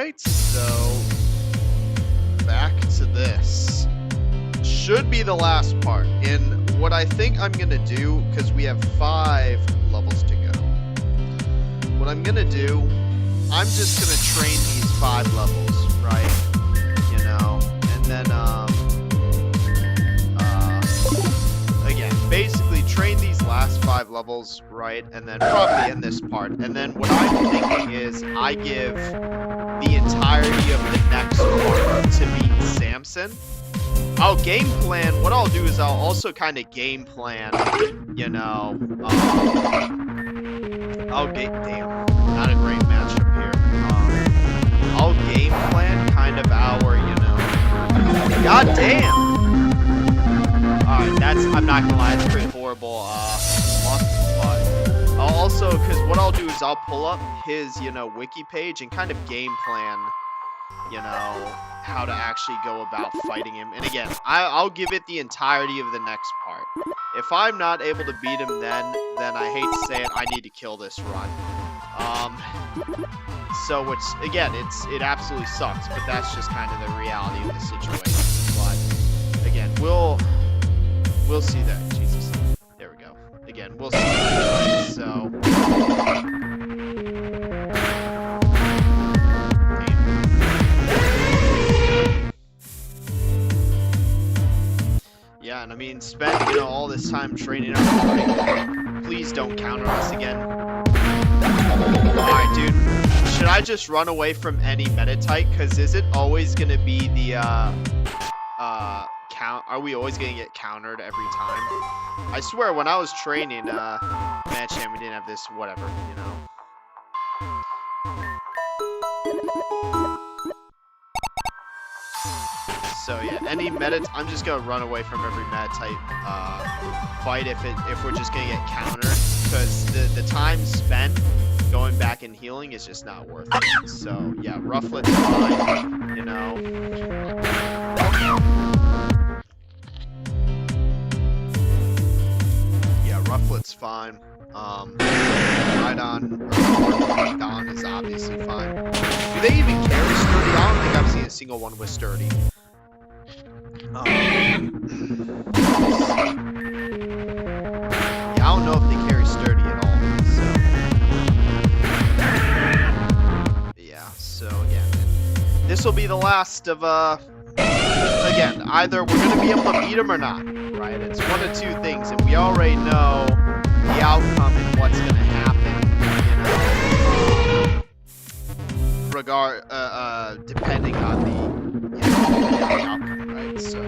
Alright, so back to this. Should be the last part. And what I think I'm gonna do, because we have 5 levels to go. What I'm gonna do, I'm just gonna train these 5 levels, right? You know, and then again, basically train these last 5 levels, right? And then probably end this part. And then what I'm thinking is I give the entirety of the next part to beat Samson. I'll game plan. What I'll do is I'll also kind of game plan, you know, damn, not a great matchup here. I'll game plan kind of our, you know, god damn. Alright, I'm not gonna lie, it's pretty horrible, luck, but I'll also, because what I'll do is I'll pull up his, you know, wiki page and kind of game plan, you know, how to actually go about fighting him. And again, I'll give it the entirety of the next part. If I'm not able to beat him then I hate to say it, I need to kill this run. So it's, again, it absolutely sucks, but that's just kind of the reality of the situation. But again, we'll see that. Jesus. There we go. Again, we'll see that. So yeah, and I mean, spent, you know, all this time training up. Right? Please don't counter us again. Alright, dude. Should I just run away from any meta type? Because is it always going to be the, are we always going to get countered every time? I swear, when I was training, Matcham, we didn't have this, whatever, you know. So yeah, any meta, I'm just gonna run away from every meta type fight if we're just gonna get countered, because the time spent going back and healing is just not worth it. So yeah, Rufflet's fine, you know. Yeah, Rufflet's fine. Don is obviously fine. Do they even carry Sturdy? I don't think I've seen a single one with Sturdy. Yeah, I don't know if they carry Sturdy at all, so yeah, so again, this will be the last of, again, either we're going to be able to beat him or not, right? It's one of two things, and we already know the outcome and what's going to happen, you know, depending on the, you know, the outcome, right? So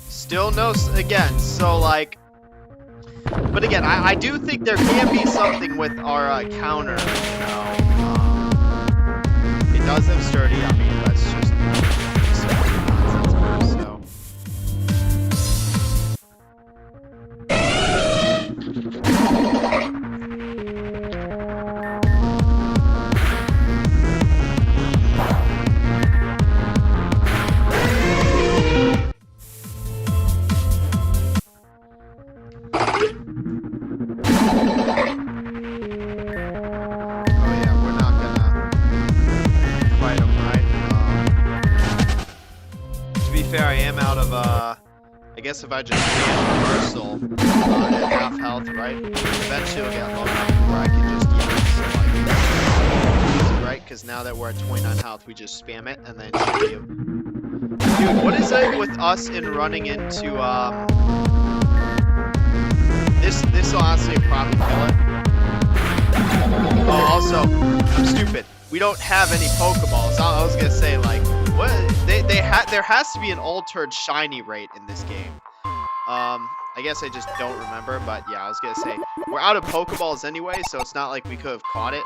still no, again, so like, but again, I do think there can be something with our counter, you know. It does have Sturdy, I mean, that's just nonsense, so. Fair, I am out of, I guess if I just spam reversal at half health, right? Eventually I'll get low enough where I can just use it, like, right? Because now that we're at 29 health, we just spam it, and then should be... Dude, what is it with us in running into, this will honestly probably kill it. Oh, also, I'm stupid. We don't have any Pokeballs. I was gonna say, like, what? There has to be an altered shiny rate in this game. I I guess I just don't remember, but yeah, I was gonna say, we're out of Pokeballs anyway, so it's not like we could have caught it.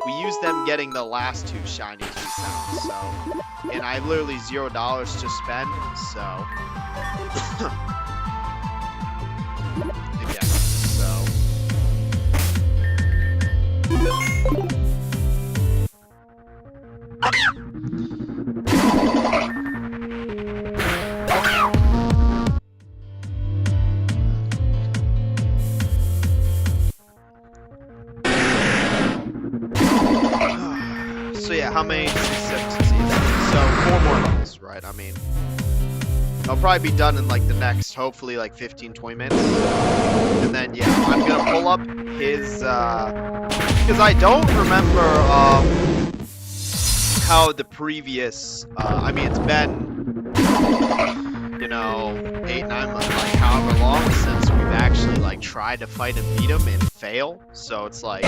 We used them getting the last 2 shinies we found, so, and I have literally $0 to spend, so, again, so. So yeah, how many 6, 7 seasons? So 4 more levels, right? I mean, I'll probably be done in like the next, hopefully like 15, 20 minutes. And then yeah, I'm gonna pull up his, because I don't remember how the previous, I mean, it's been, you know, 8, 9 months, like however long since we've actually like tried to fight and beat him and fail. So it's like.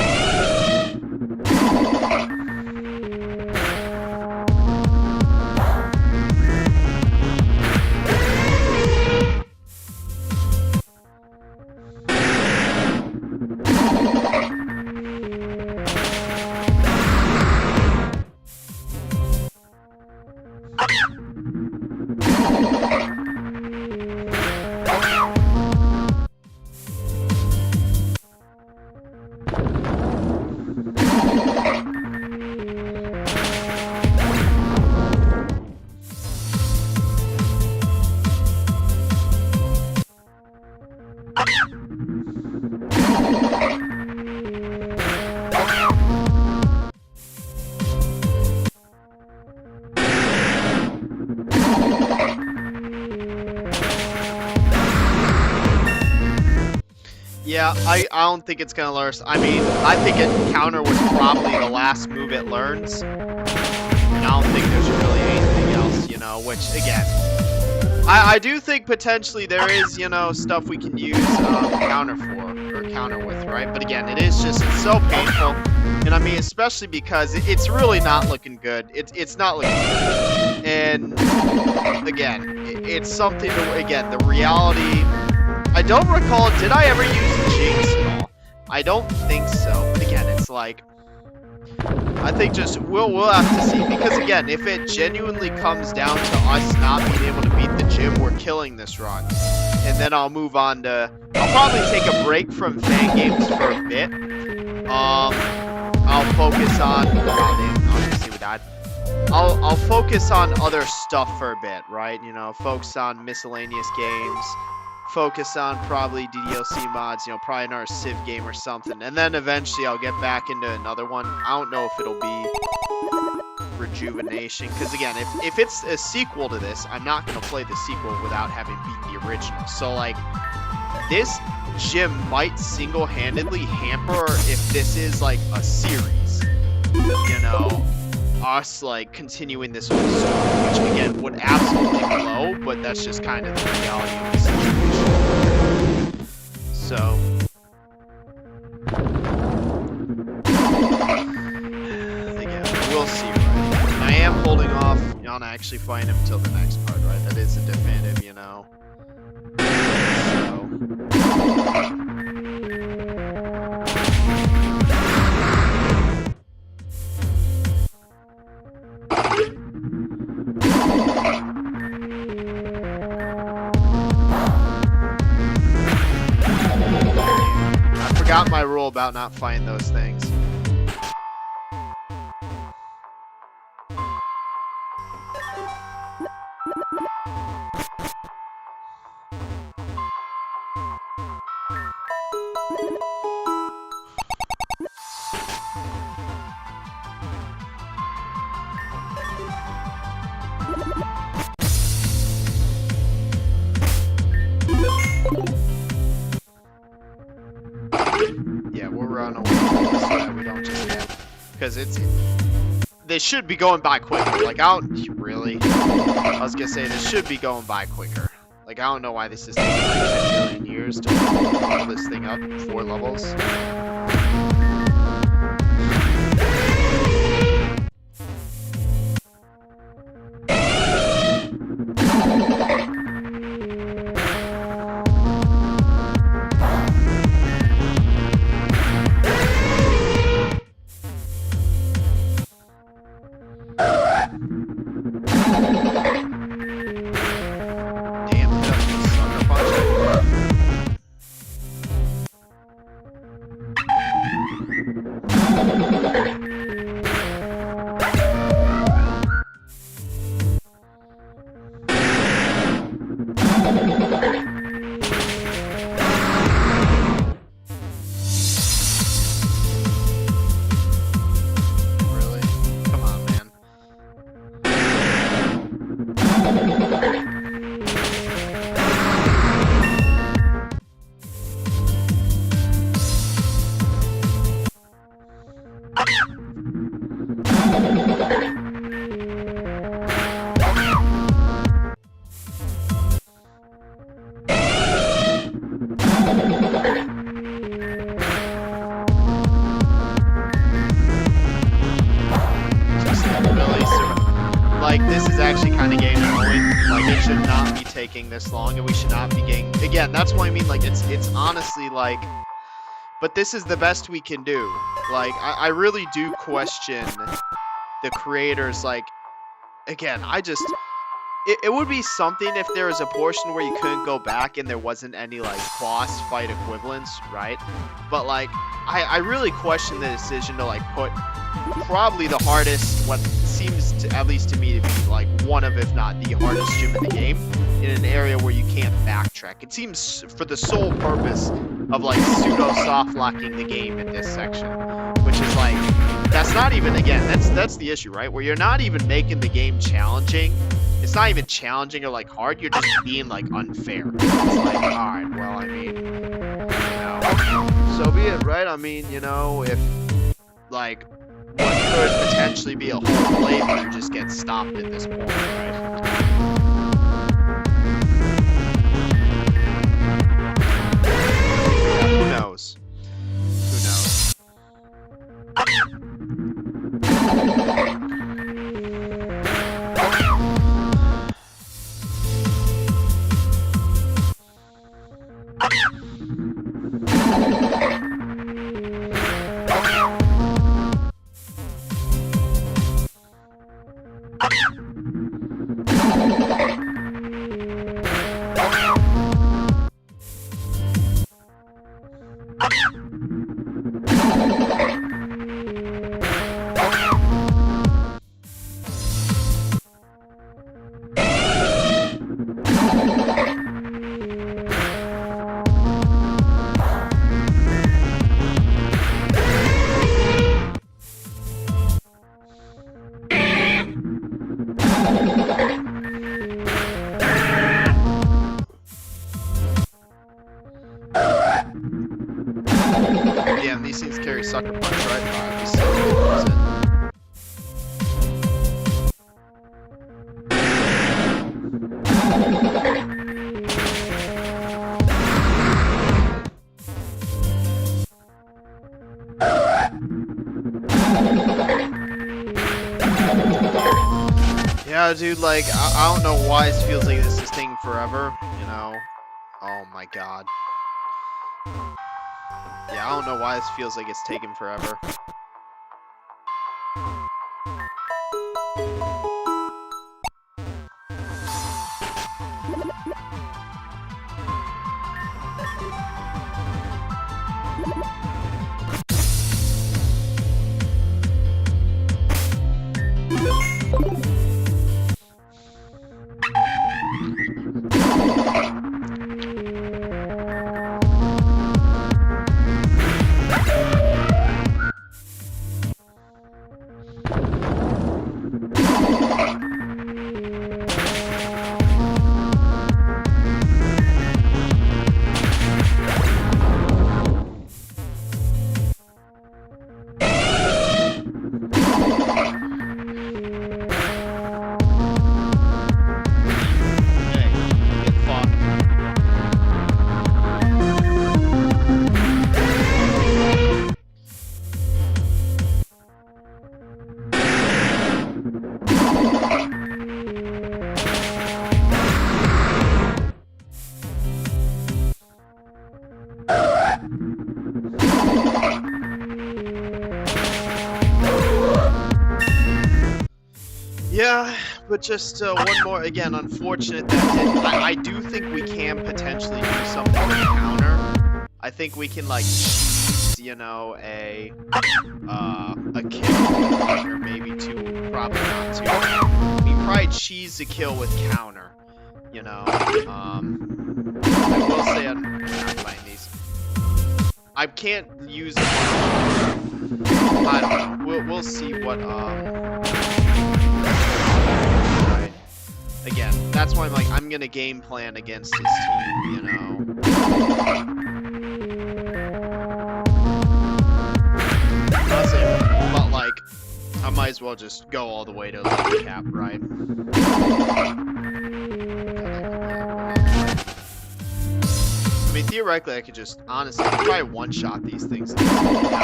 Yeah, I don't think it's gonna learn. I mean, I think counter was probably the last move it learns. And I don't think there's really anything else, you know, which, again, I do think potentially there is, you know, stuff we can use counter for, or counter with, right? But again, it's so painful. And I mean, especially because it's really not looking good. It's not looking good. And, again, it's something to, again, the reality. I don't recall, did I ever use Jinx at all? I don't think so. But again, it's like, I think just, we'll have to see. Because again, if it genuinely comes down to us not being able to beat the gym, we're killing this run. And then I'll move on to, I'll probably take a break from fan games for a bit. I'll focus on, oh damn, obviously we died. I'll focus on other stuff for a bit, right? You know, focus on miscellaneous games. Focus on probably DDLC mods, you know, probably another Civ game or something. And then eventually I'll get back into another one. I don't know if it'll be Rejuvenation. Because again, if it's a sequel to this, I'm not going to play the sequel without having beat the original. So like, this gym might single-handedly hamper if this is like a series. You know, us like continuing this whole story, which again would absolutely blow, but that's just kind of the reality of the situation. So again, we'll see, right? I am holding off on actually fighting him until the next part, right? That is a definitive, you know. Got my rule about not fighting those things. Yeah, we'll run away so that we don't just get, because they should be going by quicker. Like, I don't really. I was gonna say this should be going by quicker. Like, I don't know why this is taking like 10 million years to level this thing up 4 levels. Really? Come on, man. Like, this is actually kind of getting annoying. Like, it should not be taking this long, and we should not be getting... Again, that's what I mean. Like, it's honestly, like... But this is the best we can do. Like, I really do question the creators. Like, again, I just... It would be something if there was a portion where you couldn't go back and there wasn't any, like, boss fight equivalents, right? But, like, I really question the decision to, like, put probably the hardest, what seems to, at least to me, to be, like, one of, if not the hardest gym in the game, in an area where you can't backtrack. It seems for the sole purpose of, like, pseudo-soft-locking the game in this section, which is, like, that's not even, again, that's the issue, right? Where you're not even making the game challenging. It's not even challenging or, like, hard. You're just being, like, unfair. It's like, alright, well, I mean, you know, so be it, right? I mean, you know, if, like, what could potentially be a whole playthrough just gets stopped at this point, right? Yeah, who knows? Who knows? Yeah, and these things carry sucker punch, right? Alright, so use it. Yeah, dude, like, I don't know why it feels like this is taking forever, you know? Oh my god. Yeah, I don't know why this feels like it's taking forever. Yeah, but just one more, again, unfortunate that I do think we can potentially do something with the counter. I think we can, like, cheese, you know, a kill, like, or maybe two, probably not two. We can probably cheese a kill with counter. you know. I will say I'm not playing these. I can't use them. I don't know. We'll see what right. Again, that's why I'm like I'm gonna game plan against his team, you know. But like I might as well just go all the way to level cap, right? I mean, theoretically, I could just, honestly, probably one-shot these things now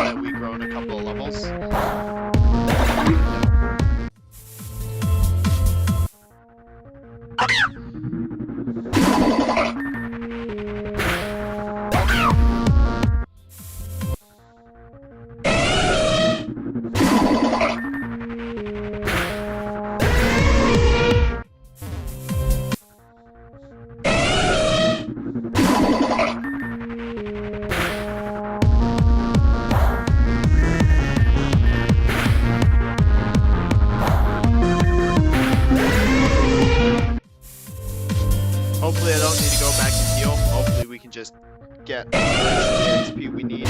that we've grown a couple of levels. Hopefully I don't need to go back and heal. Hopefully we can just get the rest of the XP we need.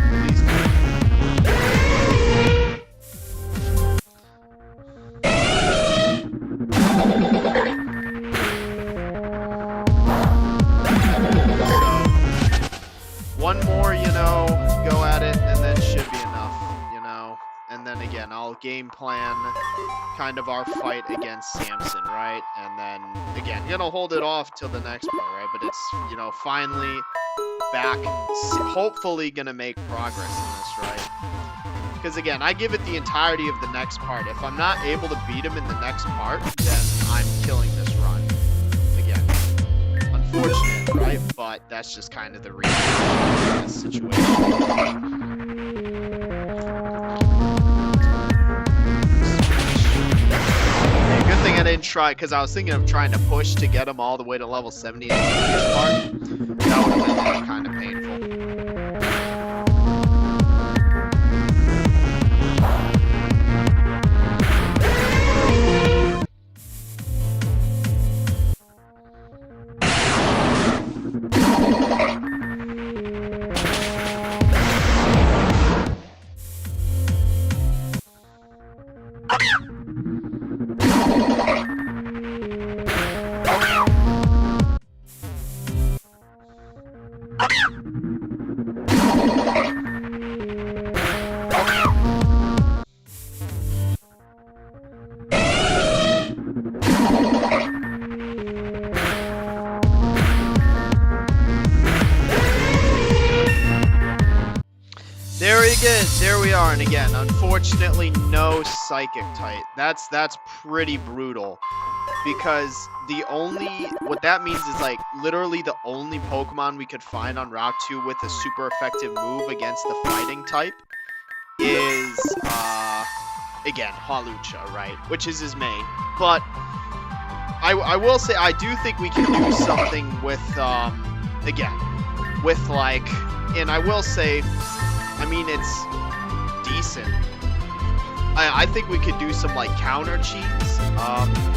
Please so, one more, you know, go at it, and then should be enough, you know. And then again, I'll game plan kind of our fight against Samson, right? And then again, gonna hold it off till the next part, right? But it's, you know, finally back, hopefully gonna make progress in this, right? Because again, I give it the entirety of the next part. If I'm not able to beat him in the next part, then I'm killing this run. Again, unfortunate, right? But that's just kind of the reality of this situation. Good thing I didn't try, because I was thinking of trying to push to get him all the way to level 70 in the previous part. That would have been kind of painful. There we are, and again, unfortunately, no psychic type. That's pretty brutal, because what that means is like literally the only Pokemon we could find on Route 2 with a super effective move against the fighting type is again Hawlucha, right? Which is his main. But I will say I do think we can do something with again with like, and I will say, I mean, it's decent. I think we could do some like counter cheats.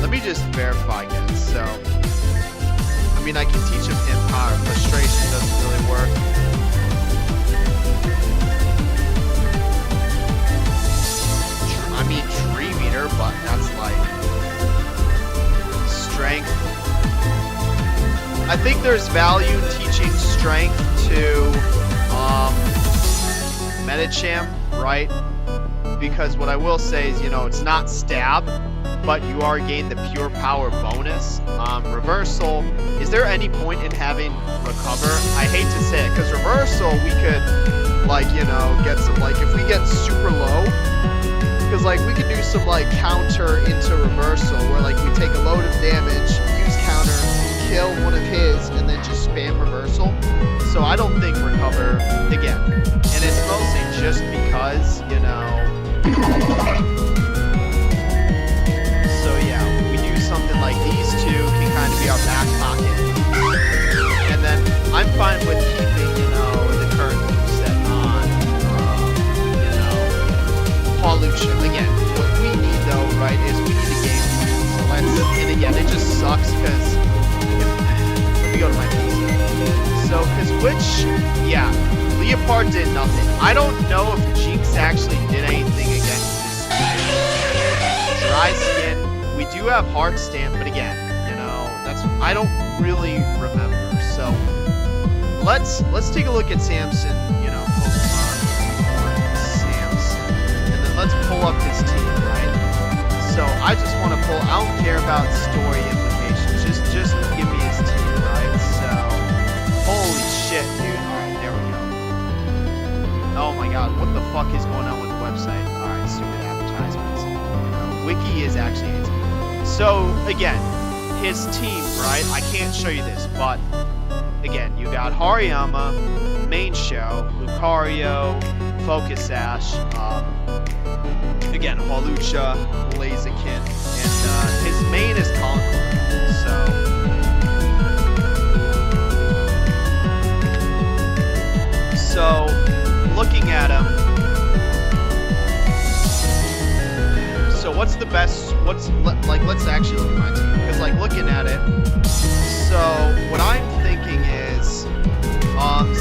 Let me just verify again. So, I mean, I can teach him Power. Frustration doesn't really work. I mean, Tree Meter, but that's like strength. I think there's value in teaching strength to Medicham, right? Because what I will say is, you know, it's not stab, but you are gain the pure power bonus. Reversal, is there any point in having recover? I hate to say it, because reversal, we could, like, you know, get some, like, if we get super low, because, like, we could do some, like, counter into reversal, where, like, we take a load of damage, use counter, kill one of his, and then just spam reversal. So I don't think recover, again, and it's mostly just because, you know, so yeah, we do something like these two can kind of be our back pocket, and then I'm fine with keeping, you know, the current moveset on, you know, Hawlucha. Again, what we need though, right, part did nothing. I don't know if Jinx actually did anything against this dry skin. We do have Heart Stamp, but again, you know, I don't really remember. So let's take a look at Samson, you know, Pokemon Samson, and then let's pull up his team, right? So I just want to pull. I don't care about story implications. Just give me his team, right? So holy shit, dude. All right, there we go. Oh my god, what the fuck is going on with the website? All right, stupid advertisements. Wiki is actually his team. So again, his team, right? I can't show you this, but again, you got Hariyama, Main Show, Lucario, Focus Sash, again, Hawlucha, Blaziken, and his main is Conqueror. So looking at him, so what's the best? Let's actually look at my team, because like looking at it. So what I'm thinking is,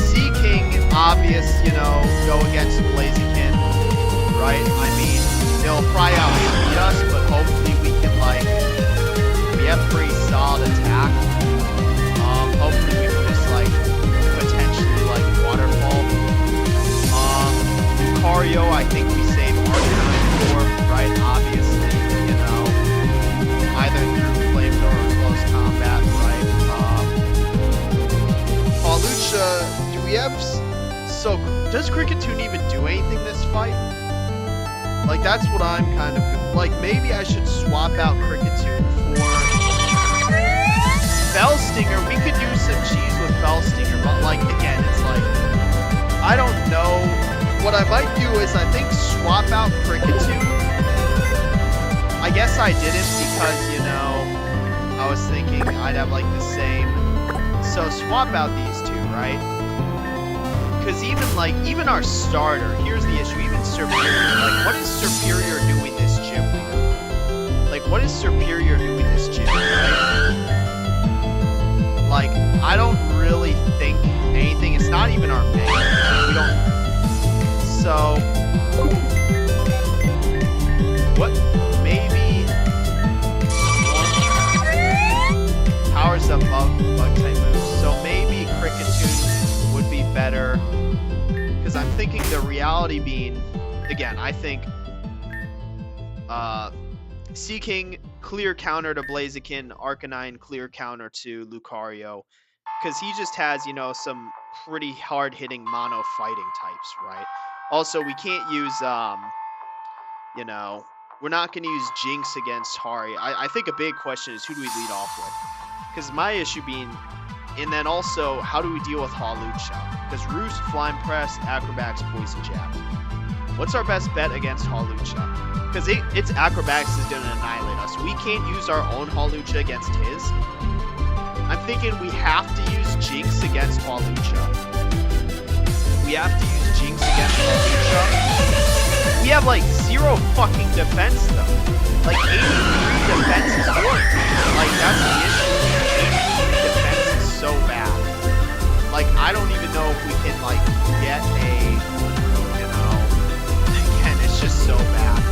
Seaking, obvious, you know, go against Blaziken, right? I mean, they'll probably outbeat us, but hopefully we can, like, we have pretty solid attack. Hopefully we can just, like, potentially, like, waterfall. Lucario, I think we save Arcanine for, right? Obviously, you know, either through flamethrower or close combat, right? Hawlucha, do we have... So, does Kricketune even do anything this fight? Like, that's what I'm kind of... Like, maybe I should swap out Kricketune for... Felstinger. We could do some cheese with Felstinger, but, like, again, it's like... I don't know. What I might do is, I think, swap out Kricketune. I guess I didn't because, you know, I was thinking I'd have, like, the same... So, swap out these two, right? Because even our starter, here's the issue, even Superior, like, what is Superior doing this gym? Like, what is Superior doing this gym, right? Like, I don't really think anything, it's not even our main, we don't, so, what, maybe, powers up bug type moves, so maybe Kricketune would be better. Because I'm thinking the reality being, again, I think Seaking, clear counter to Blaziken, Arcanine, clear counter to Lucario. Because he just has, you know, some pretty hard-hitting mono fighting types, right? Also, we can't use, you know, we're not going to use Jinx against Hari. I think a big question is who do we lead off with? Because my issue being... And then also, how do we deal with Hawlucha? Because Roost, Flying Press, Acrobatics, Poison Jab. What's our best bet against Hawlucha? Because its Acrobatics is going to annihilate us. We can't use our own Hawlucha against his. I'm thinking we have to use Jinx against Hawlucha. We have to use Jinx against Hawlucha. We have, like, 0 fucking defense, though. Like, 83 defense is good. Like, that's the issue. 83 defense so bad. Like, I don't even know if we can, like, get a, you know, again, it's just so bad.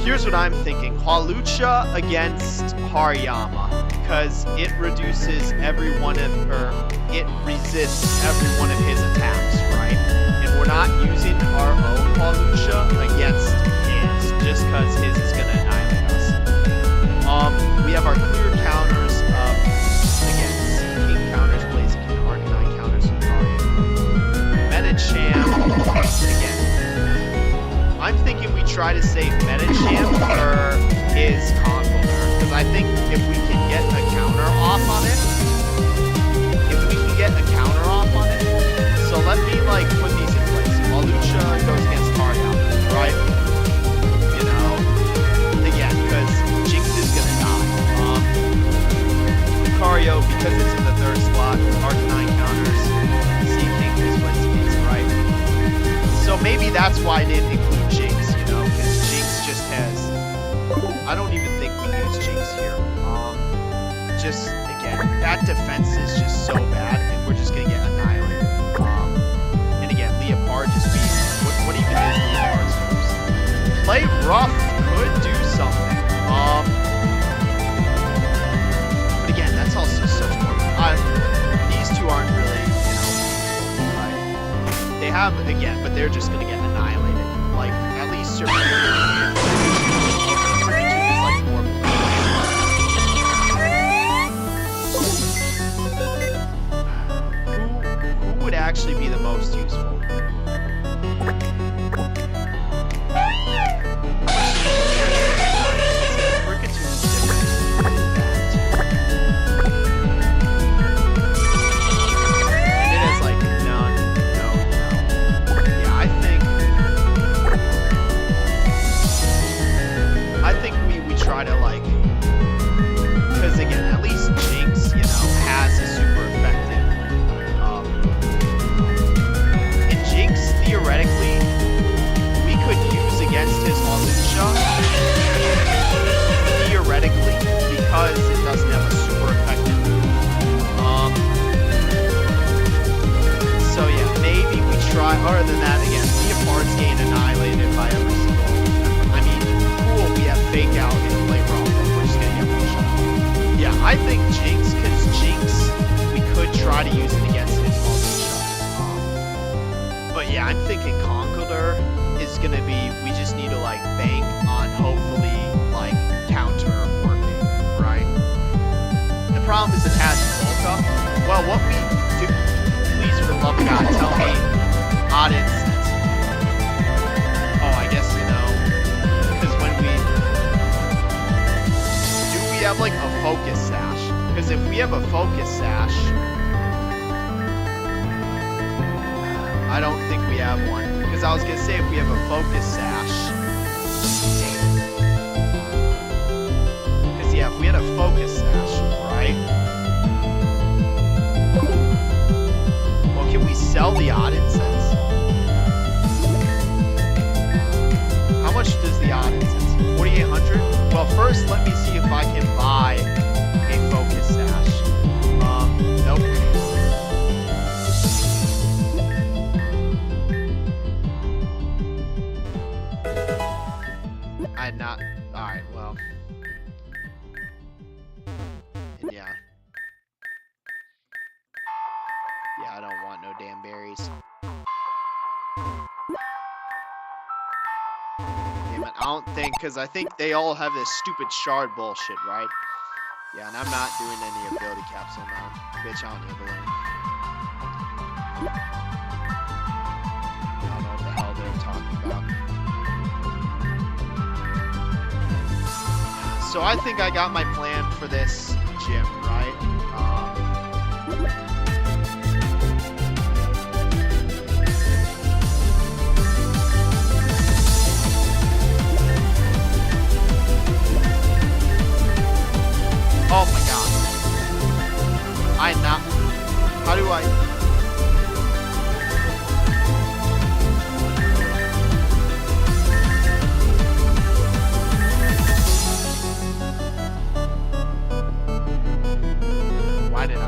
Here's what I'm thinking. Hawlucha against Hariyama, because it reduces every one of, or it resists every one of his attacks, right? And we're not using our own Hawlucha against his, just because his is going to annihilate us. We have our clear counters of, again, Seaking counters, Blaziken, Arcanine counters, Lucario. Medicham, again. I'm thinking we try to save Medicham for his Conqueror, because I think if we can get a counter off on it, so let me, like, put these in place. Hawlucha goes against Hariyama, right? You know, again, because Jinx is gonna die. Lucario, because it's in the 3rd slot, Arcanine counters, Seaking is what it's right. So maybe that's why I didn't include Jinx, you know, because Jinx just has... I don't even think we use Jinx here. just, again, that defense is just so bad, and we're just going to get annihilated. And again, Leopard just being, what even is Leopard's moves? Play rough could do something. But again, that's also such more. These two aren't really, like, they have, again, but they're just going to get annihilated. Like, at least your actually be the most useful. And it is like none, no. Yeah, I think we try to like, because again, at least Jinx, has a super effective. Theoretically, we could use against his Hawlucha. Theoretically, because it doesn't have a super effective move. So yeah, maybe we try. Other than that, again, Leopard's getting annihilated by every single. I mean, cool. We have Fake Out and Play Wrong, but we're just gonna get one shot. Yeah, I think Jinx, because Jinx, we could try to use it against his Hawlucha. But yeah, I'm thinking Conkeldurr is going to be, we just need to like bank on hopefully like counter working, right? The problem is it has Volta. Well, what we do, please for the love of God, tell me odd instance. Oh, I guess, because when do we have like a focus sash? Because if we have a focus sash, I don't think we have one. Because I was going to say if we have a focus sash. Because yeah, if we had a focus sash, right? Well, can we sell the odd incense? How much does the odd incense? 4,800? Well, first let me see if I can buy a focus sash. Nope. Not. Alright, well. And yeah. Yeah, I don't want no damn berries. Damn it, I don't think, because I think they all have this stupid shard bullshit, right? Yeah, and I'm not doing any ability capsule now. Bitch, I don't need a balloon. I don't know what the hell they're talking about. So I think I got my plan for this gym, right? Oh my god. How do I... Why did I?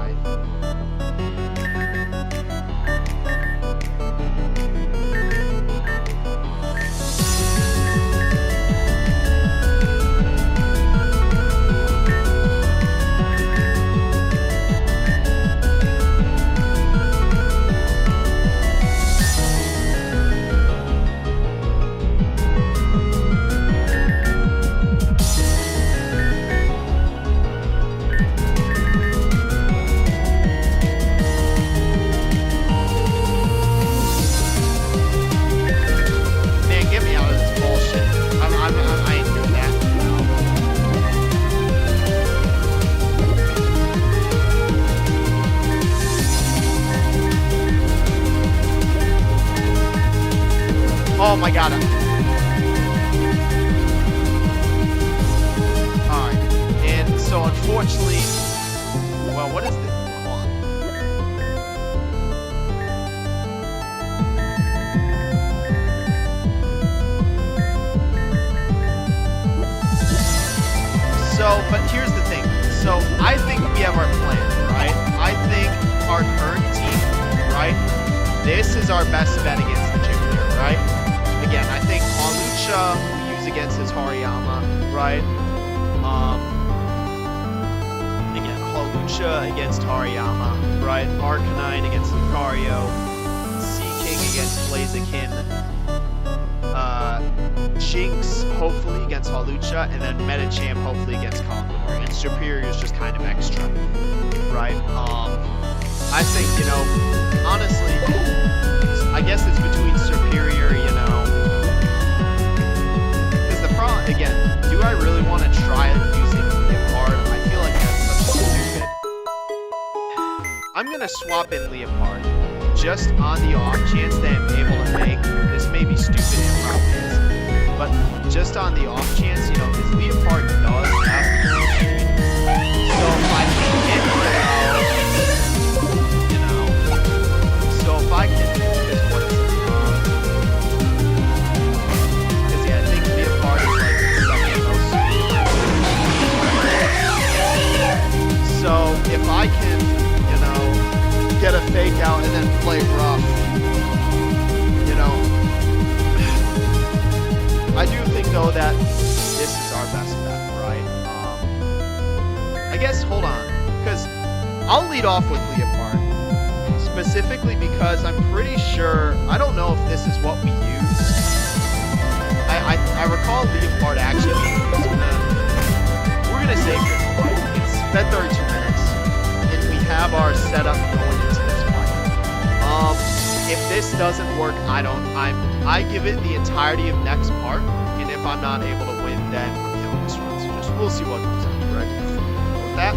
Oh my god. Alright. And so unfortunately, well, what is this? Hold on. So, but here's the thing. So I think this is our best bet against the gym here, right? Again, I think Hawlucha we use against his Hariyama, right? Again, Hawlucha against Hariyama, right? Arcanine against Lucario, Seaking against Blaziken, Jinx hopefully against Hawlucha, and then Medicham hopefully against Conkeldurr. And Superior is just kind of extra, right? I think, you know, honestly, I guess it's between Superior, you know, because the problem, again, do I really want to try using Leopard? I feel like that's so stupid. I'm going to swap in Leopard, just on the off chance that I'm able to make, this may be stupid, it probably is, but just on the off chance, you know, because Leopard does have the speed, so if I can get, you know, so if I can, because what is it, because yeah, I think Leopard is like the second most speed. So if I can, you know, get a fake out and then play rough, you know, I do think though that this is our best bet, right? I guess, hold on, because I'll lead off with Leopard, specifically because I'm pretty sure, I don't know if this is what we use. I recall Leopard actually, we're gonna save this fight. It's been 32 minutes, and we have our setup going into this fight. If this doesn't work, I give it the entirety of next part, and if I'm not able to win, then we're killing this run. So we'll see what comes out, right? With that,